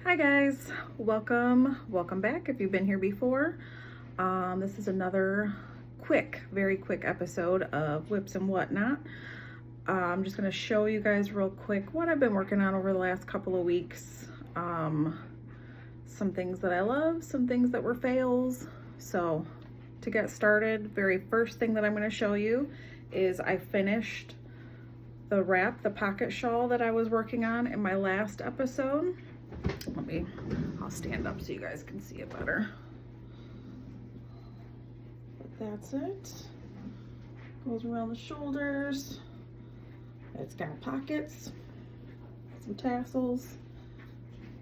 Hi guys, welcome back if you've been here before. This is another very quick episode of Whips and Whatnot. I'm just going to show you guys real quick what I've been working on over the last couple of weeks. Some things that I love, some things that were fails. So to get started, very first thing that I'm going to show you is I finished the pocket shawl that I was working on in my last episode. I'll stand up so you guys can see it better. But that's it. Goes around the shoulders. It's got pockets, some tassels.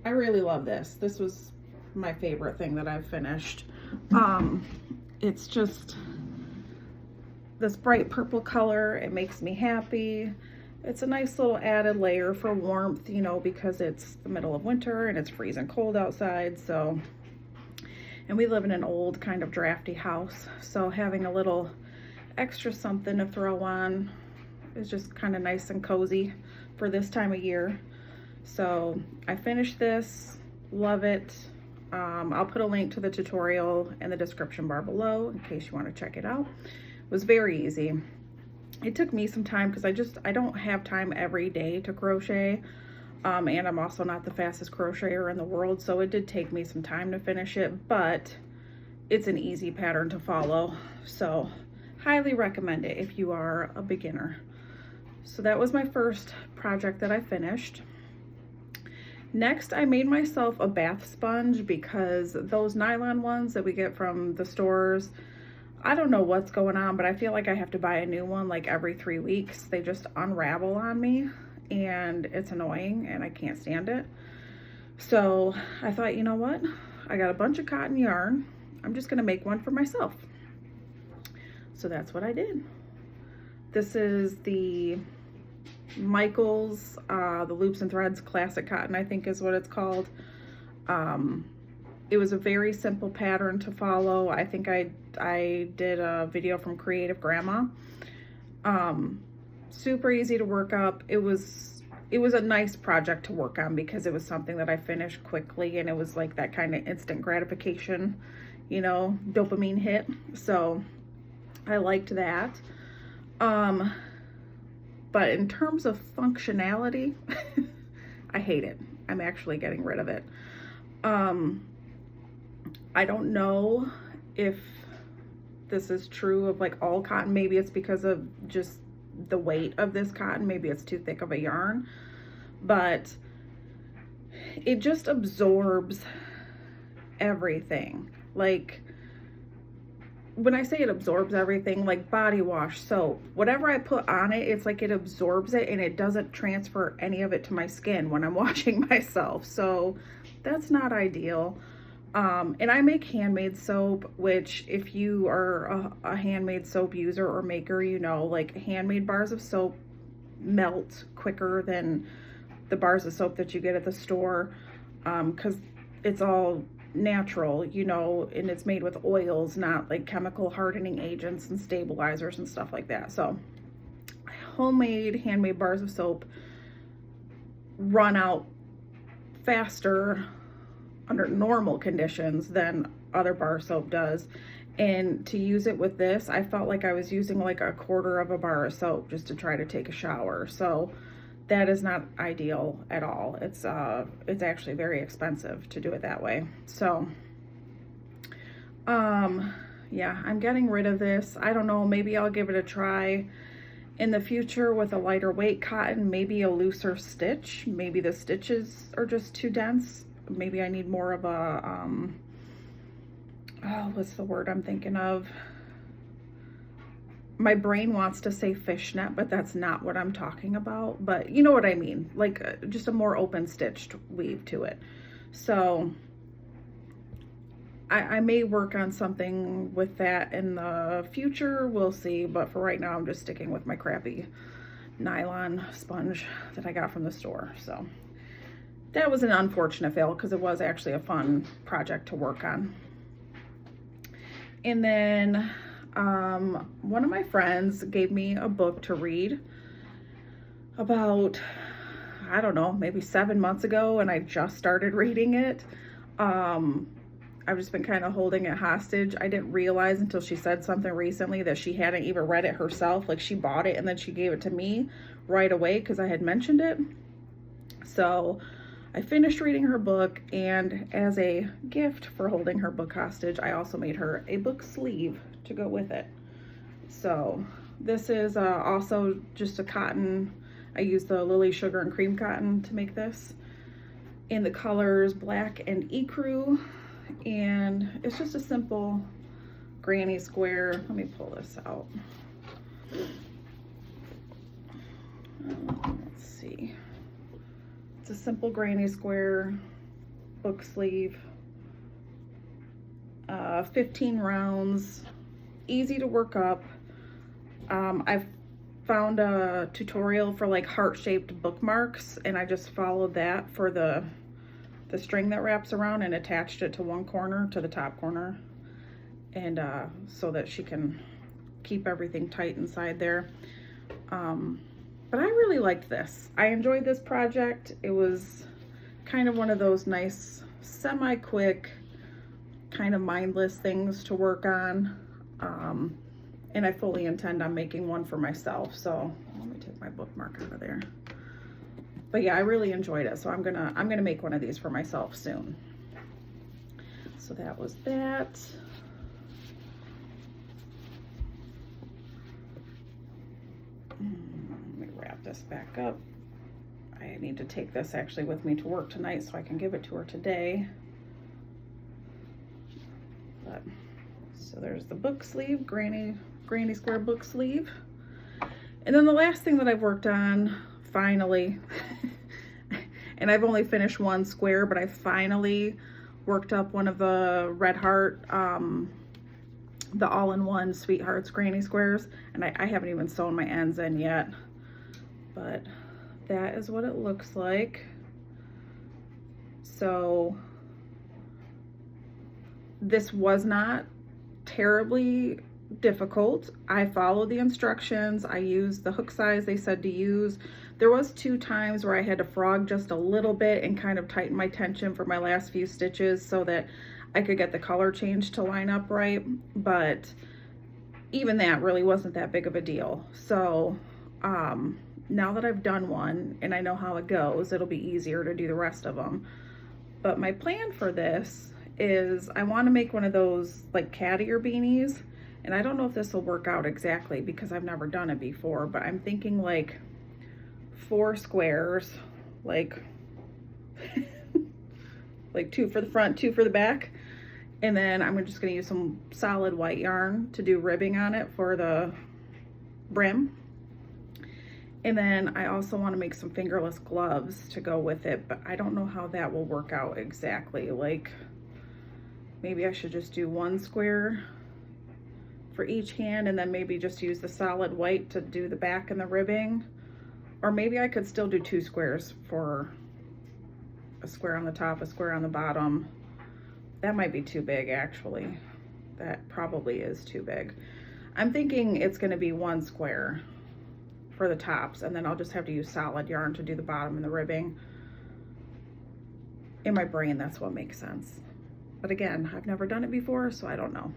I really love this. This was my favorite thing that I've finished. It's just this bright purple color. It makes me happy. It's a nice little added layer for warmth, you know, because it's the middle of winter and it's freezing cold outside. So, and we live in an old kind of drafty house. So having a little extra something to throw on is just kind of nice and cozy for this time of year. So I finished this, love it. I'll put a link to the tutorial in the description bar below in case you want to check it out. It was very easy. It took me some time because I don't have time every day to crochet. And I'm also not the fastest crocheter in the world, so it did take me some time to finish it, but it's an easy pattern to follow. So highly recommend it if you are a beginner. So that was my first project that I finished. Next, I made myself a bath sponge because those nylon ones that we get from the stores, I don't know what's going on, but I feel like I have to buy a new one like every 3 weeks. They just unravel on me and it's annoying and I can't stand it. So I thought, you know what? I got a bunch of cotton yarn. I'm just gonna make one for myself. So that's what I did. This is the Michaels, the Loops and Threads Classic Cotton, I think is what it's called. It was a very simple pattern to follow. I think I did a video from Creative Grandma. Super easy to work up. It was a nice project to work on because it was something that I finished quickly and it was like that kind of instant gratification, you know, dopamine hit. So I liked that. But in terms of functionality, I hate it. I'm actually getting rid of it. I don't know if this is true of like all cotton. Maybe it's because of just the weight of this cotton. Maybe it's too thick of a yarn, but it just absorbs everything. Like when I say it absorbs everything, like body wash, soap, whatever I put on it, it's like it absorbs it and it doesn't transfer any of it to my skin when I'm washing myself. So that's not ideal. And I make handmade soap, which if you are a handmade soap user or maker, you know, like handmade bars of soap melt quicker than the bars of soap that you get at the store, because it's all natural, you know, and it's made with oils, not like chemical hardening agents and stabilizers and stuff like that. So homemade, handmade bars of soap run out faster under normal conditions than other bar soap does. And to use it with this, I felt like I was using like a quarter of a bar of soap just to try to take a shower. So that is not ideal at all. It's actually very expensive to do it that way. So yeah, I'm getting rid of this. I don't know, maybe I'll give it a try in the future with a lighter weight cotton, maybe a looser stitch. Maybe the stitches are just too dense. Maybe I need more of a, oh, what's the word I'm thinking of? My brain wants to say fishnet, but that's not what I'm talking about. But you know what I mean, like just a more open stitched weave to it. So I may work on something with that in the future. We'll see. But for right now, I'm just sticking with my crappy nylon sponge that I got from the store. So that was an unfortunate fail because it was actually a fun project to work on. And then one of my friends gave me a book to read about I don't know, maybe 7 months ago, and I just started reading it. I've just been kind of holding it hostage. I didn't realize until she said something recently that she hadn't even read it herself. Like, she bought it and then she gave it to me right away because I had mentioned it. So I finished reading her book, and as a gift for holding her book hostage, I also made her a book sleeve to go with it. So this is also just a cotton. I used the Lily Sugar and Cream cotton to make this in the colors black and ecru, and it's just a simple granny square. Let me pull this out. Let's see. It's a simple granny square book sleeve. 15 rounds, easy to work up. I've found a tutorial for like heart-shaped bookmarks, and I just followed that for the string that wraps around and attached it to one corner, to the top corner, and so that she can keep everything tight inside there. But I really liked this. I enjoyed this project. It was kind of one of those nice, semi-quick, kind of mindless things to work on. And I fully intend on making one for myself. So let me take my bookmark out of there. But yeah, I really enjoyed it. So I'm gonna make one of these for myself soon. So that was that. Let me wrap this back up. I need to take this actually with me to work tonight so I can give it to her today. But so there's the book sleeve, granny square book sleeve. And then the last thing that I've worked on, finally, and I've only finished one square, but I finally worked up one of the Red Heart, the all-in-one Sweethearts granny squares, and I haven't even sewn my ends in yet, but that is what it looks like. So this was not terribly difficult. I followed the instructions. I used the hook size they said to use. There was 2 times where I had to frog just a little bit and kind of tighten my tension for my last few stitches so that I could get the color change to line up right, but even that really wasn't that big of a deal. So now that I've done one and I know how it goes, it'll be easier to do the rest of them. But my plan for this is I want to make one of those like cat ear beanies, and I don't know if this will work out exactly because I've never done it before, but I'm thinking like 4 squares, like like 2 for the front, 2 for the back, and then I'm just going to use some solid white yarn to do ribbing on it for the brim. And then I also want to make some fingerless gloves to go with it, but I don't know how that will work out exactly. Like, maybe I should just do 1 square for each hand and then maybe just use the solid white to do the back and the ribbing. Or maybe I could still do 2 squares for a square on the top, a square on the bottom. That might be too big, actually. That probably is too big. I'm thinking it's going to be 1 square for the tops, and then I'll just have to use solid yarn to do the bottom and the ribbing. In my brain, that's what makes sense. But again, I've never done it before, so I don't know.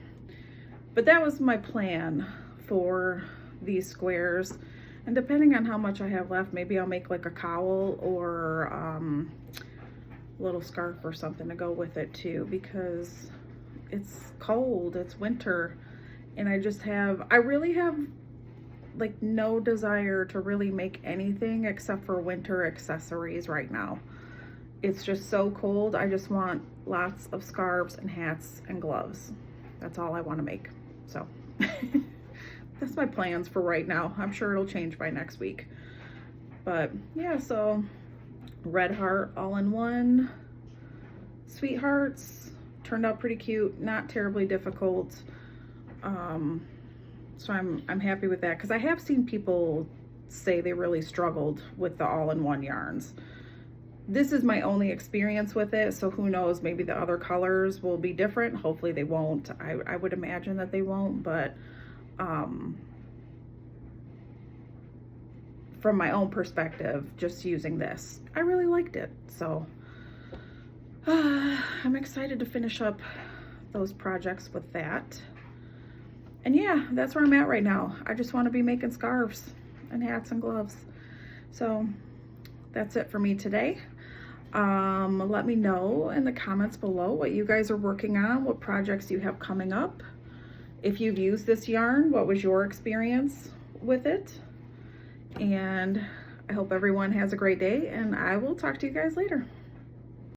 But that was my plan for these squares. And depending on how much I have left, maybe I'll make like a cowl or a little scarf or something to go with it too, because it's cold, it's winter, and I really have like no desire to really make anything except for winter accessories right now. It's just so cold. I just want lots of scarves and hats and gloves. That's all I want to make. So that's my plans for right now. I'm sure it'll change by next week. But yeah, so Red Heart all-in-one Sweethearts turned out pretty cute, not terribly difficult. So I'm happy with that, because I have seen people say they really struggled with the all-in-one yarns. This is my only experience with it, so who knows, maybe the other colors will be different. Hopefully they won't. I would imagine that they won't, but from my own perspective, just using this, I really liked it. So I'm excited to finish up those projects with that. And yeah, that's where I'm at right now. I just want to be making scarves and hats and gloves. So that's it for me today. Let me know in the comments below what you guys are working on, what projects you have coming up. If you've used this yarn, what was your experience with it? And I hope everyone has a great day, and I will talk to you guys later.